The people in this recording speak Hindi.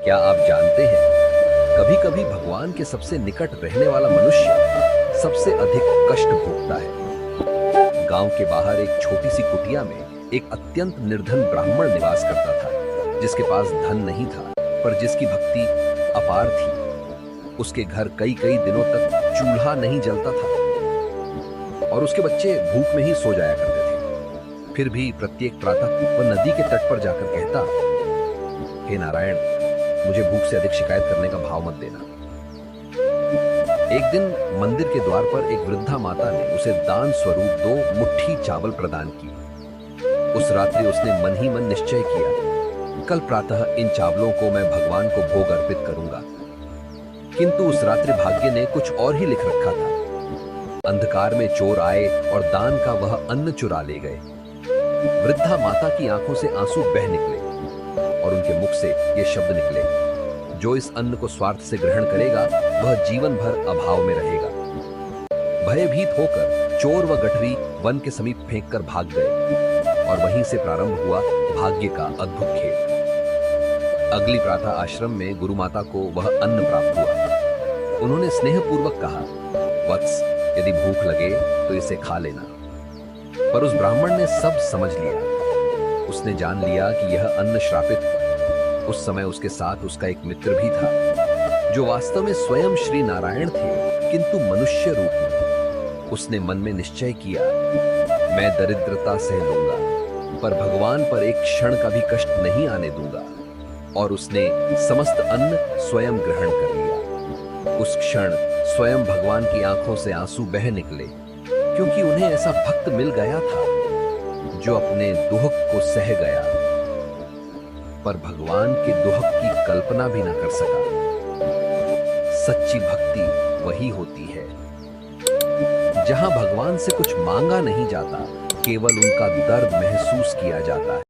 क्या आप जानते हैं, कभी कभी भगवान के सबसे निकट रहने वाला मनुष्य सबसे अधिक कष्ट भोगता है। गांव के बाहर एक छोटी सी कुटिया में एक अत्यंत निर्धन ब्राह्मण निवास करता था, जिसके पास धन नहीं था, पर जिसकी भक्ति अपार थी। उसके घर कई कई दिनों तक चूल्हा नहीं जलता था और उसके बच्चे भूख में ही सो जाया करते थे। फिर भी प्रत्येक प्रातः वह नदी के तट पर जाकर कहता, हे नारायण, मुझे भूख से अधिक शिकायत करने का भाव मत देना। एक दिन मंदिर के द्वार पर एक वृद्धा माता ने उसे दान स्वरूप 2 मुट्ठी चावल प्रदान की। उस रात्रि उसने मन ही मन निश्चय किया, कल प्रातः इन चावलों को मैं भगवान को भोग अर्पित करूंगा। किंतु उस रात्रि भाग्य ने कुछ और ही लिख रखा था। अंधकार में चोर आए और दान का वह अन्न चुरा ले गए। वृद्धा माता की आंखों से आंसू बह निकले और उनके मुख से ये शब्द निकले, जो इस अन्न को स्वार्थ से ग्रहण करेगा वह जीवन भर अभाव में रहेगा। भयभीत होकर चोर व गठरी वन के समीप फेंककर भाग गए और वहीं से प्रारंभ हुआ भाग्य का अद्भुत खेल। अगली प्रातः आश्रम में गुरु माता को वह अन्न प्राप्त हुआ। उन्होंने स्नेहपूर्वक कहा, वत्स, यदि भूख लगे तो इसे खा लेना। पर उस ब्राह्मण ने सब समझ लिया। उसने जान लिया कि यह अन्न श्रापित। उस समय उसके साथ उसका एक मित्र भी था, जो वास्तव में स्वयं श्री नारायण थे, किंतु मनुष्य रूप में। उसने मन में निश्चय किया, मैं दरिद्रता सह लूंगा, पर भगवान पर एक क्षण का भी कष्ट नहीं आने दूंगा। और उसने समस्त अन्न स्वयं ग्रहण कर लिया। उस क्षण स्वयं भगवान की आंखों से आंसू बह निकले, क्योंकि उन्हें ऐसा भक्त मिल गया था जो अपने दुहक को सह गया, पर भगवान के दुहक की कल्पना भी न कर सका। सच्ची भक्ति वही होती है जहां भगवान से कुछ मांगा नहीं जाता, केवल उनका दर्द महसूस किया जाता है।